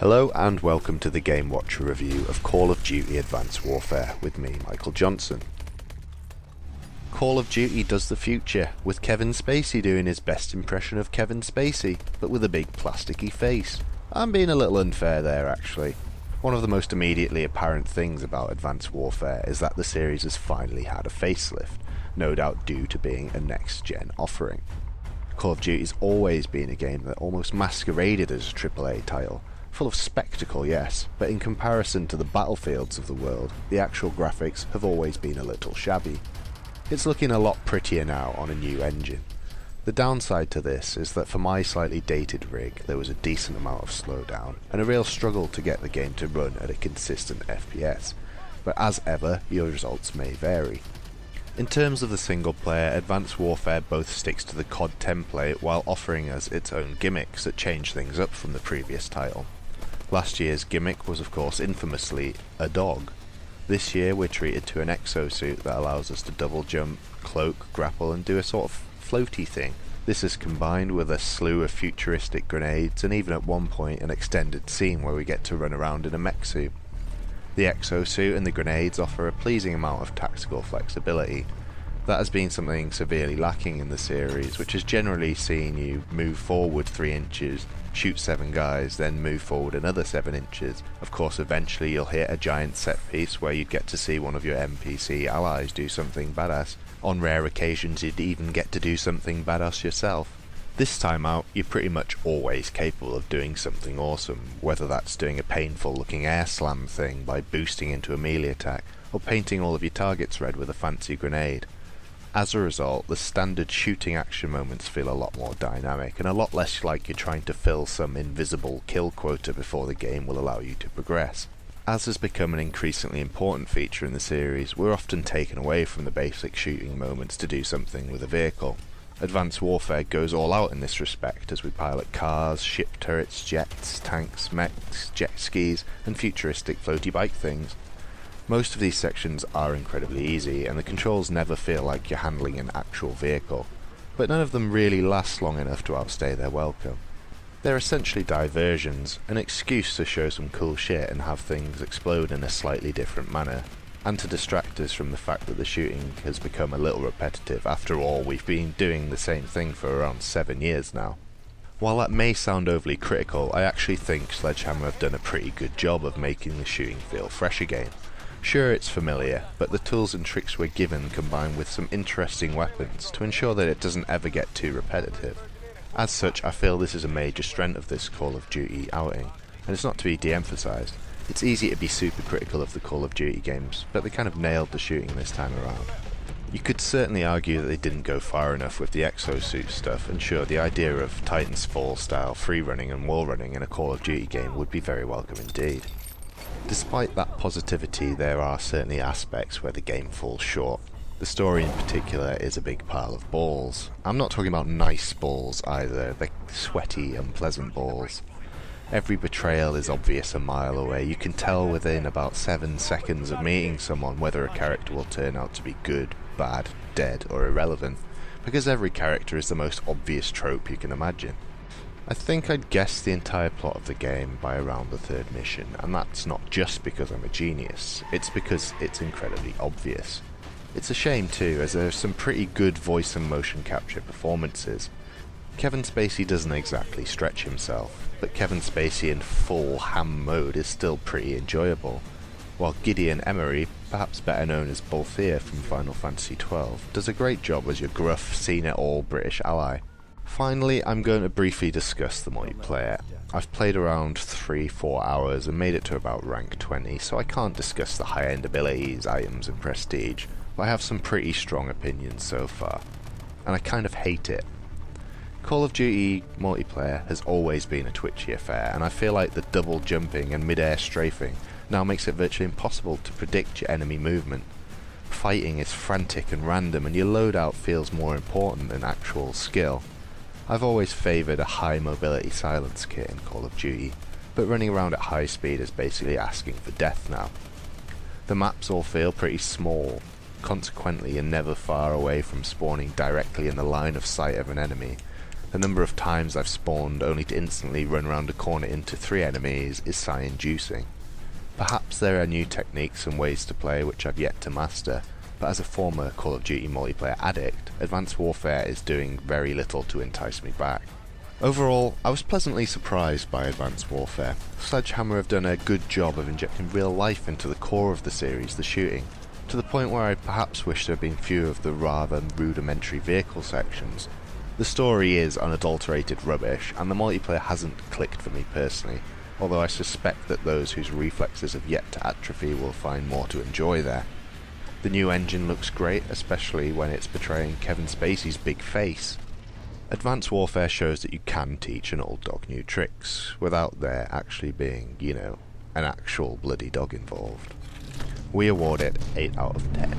Hello and welcome to the Game Watcher review of Call of Duty Advanced Warfare with me, Michael Johnson. Call of Duty does the future, with Kevin Spacey doing his best impression of Kevin Spacey, but with a big plasticky face. I'm being a little unfair there actually. One of the most immediately apparent things about Advanced Warfare is that the series has finally had a facelift, no doubt due to being a next-gen offering. Call of Duty's always been a game that almost masqueraded as a AAA title, full of spectacle, yes, but in comparison to the battlefields of the world, the actual graphics have always been a little shabby. It's looking a lot prettier now on a new engine. The downside to this is that for my slightly dated rig there was a decent amount of slowdown and a real struggle to get the game to run at a consistent FPS, but as ever your results may vary. In terms of the single player, Advanced Warfare both sticks to the COD template while offering us its own gimmicks that change things up from the previous title. Last year's gimmick was of course infamously a dog. This year we're treated to an exosuit that allows us to double jump, cloak, grapple and do a sort of floaty thing. This is combined with a slew of futuristic grenades and even at one point an extended scene where we get to run around in a mech suit. The exosuit and the grenades offer a pleasing amount of tactical flexibility. That has been something severely lacking in the series, which has generally seen you move forward 3 inches, shoot 7 guys, then move forward another 7 inches. Of course eventually you'll hit a giant set piece where you'd get to see one of your NPC allies do something badass. On rare occasions you'd even get to do something badass yourself. This time out you're pretty much always capable of doing something awesome, whether that's doing a painful looking air slam thing by boosting into a melee attack, or painting all of your targets red with a fancy grenade. As a result, the standard shooting action moments feel a lot more dynamic and a lot less like you're trying to fill some invisible kill quota before the game will allow you to progress. As has become an increasingly important feature in the series, we're often taken away from the basic shooting moments to do something with a vehicle. Advanced Warfare goes all out in this respect as we pilot cars, ship turrets, jets, tanks, mechs, jet skis and futuristic floaty bike things. Most of these sections are incredibly easy and the controls never feel like you're handling an actual vehicle, but none of them really last long enough to outstay their welcome. They're essentially diversions, an excuse to show some cool shit and have things explode in a slightly different manner, and to distract us from the fact that the shooting has become a little repetitive. After all, we've been doing the same thing for around 7 years now. While that may sound overly critical, I actually think Sledgehammer have done a pretty good job of making the shooting feel fresh again. Sure, it's familiar, but the tools and tricks we're given combine with some interesting weapons to ensure that it doesn't ever get too repetitive. As such, I feel this is a major strength of this Call of Duty outing, and it's not to be de-emphasised. It's easy to be super critical of the Call of Duty games, but they kind of nailed the shooting this time around. You could certainly argue that they didn't go far enough with the exosuit stuff, and sure, the idea of Titanfall style free running and wall running in a Call of Duty game would be very welcome indeed. Despite that positivity, there are certainly aspects where the game falls short. The story in particular is a big pile of balls. I'm not talking about nice balls either, they're sweaty, unpleasant balls. Every betrayal is obvious a mile away. You can tell within about 7 seconds of meeting someone whether a character will turn out to be good, bad, dead or irrelevant, because every character is the most obvious trope you can imagine. I think I'd guessed the entire plot of the game by around the 3rd mission, and that's not just because I'm a genius, it's because it's incredibly obvious. It's a shame too, as there are some pretty good voice and motion capture performances. Kevin Spacey doesn't exactly stretch himself, but Kevin Spacey in full ham mode is still pretty enjoyable, while Gideon Emery, perhaps better known as Balthier from Final Fantasy XII, does a great job as your gruff, seen-it-all British ally. Finally, I'm going to briefly discuss the multiplayer. I've played around 3-4 hours and made it to about rank 20, so I can't discuss the high-end abilities, items and prestige, but I have some pretty strong opinions so far, and I kind of hate it. Call of Duty multiplayer has always been a twitchy affair, and I feel like the double jumping and mid-air strafing now makes it virtually impossible to predict your enemy movement. Fighting is frantic and random, and your loadout feels more important than actual skill. I've always favoured a high mobility silence kit in Call of Duty, but running around at high speed is basically asking for death now. The maps all feel pretty small, consequently you're never far away from spawning directly in the line of sight of an enemy, The number of times I've spawned only to instantly run around a corner into 3 enemies is sigh-inducing. Perhaps there are new techniques and ways to play which I've yet to master, but as a former Call of Duty multiplayer addict, Advanced Warfare is doing very little to entice me back. Overall, I was pleasantly surprised by Advanced Warfare. Sledgehammer have done a good job of injecting real life into the core of the series, the shooting, to the point where I perhaps wish there had been fewer of the rather rudimentary vehicle sections. The story is unadulterated rubbish, and the multiplayer hasn't clicked for me personally, although I suspect that those whose reflexes have yet to atrophy will find more to enjoy there. The new engine looks great, especially when it's portraying Kevin Spacey's big face. Advanced Warfare shows that you can teach an old dog new tricks, without there actually being, an actual bloody dog involved. We award it 8 out of 10.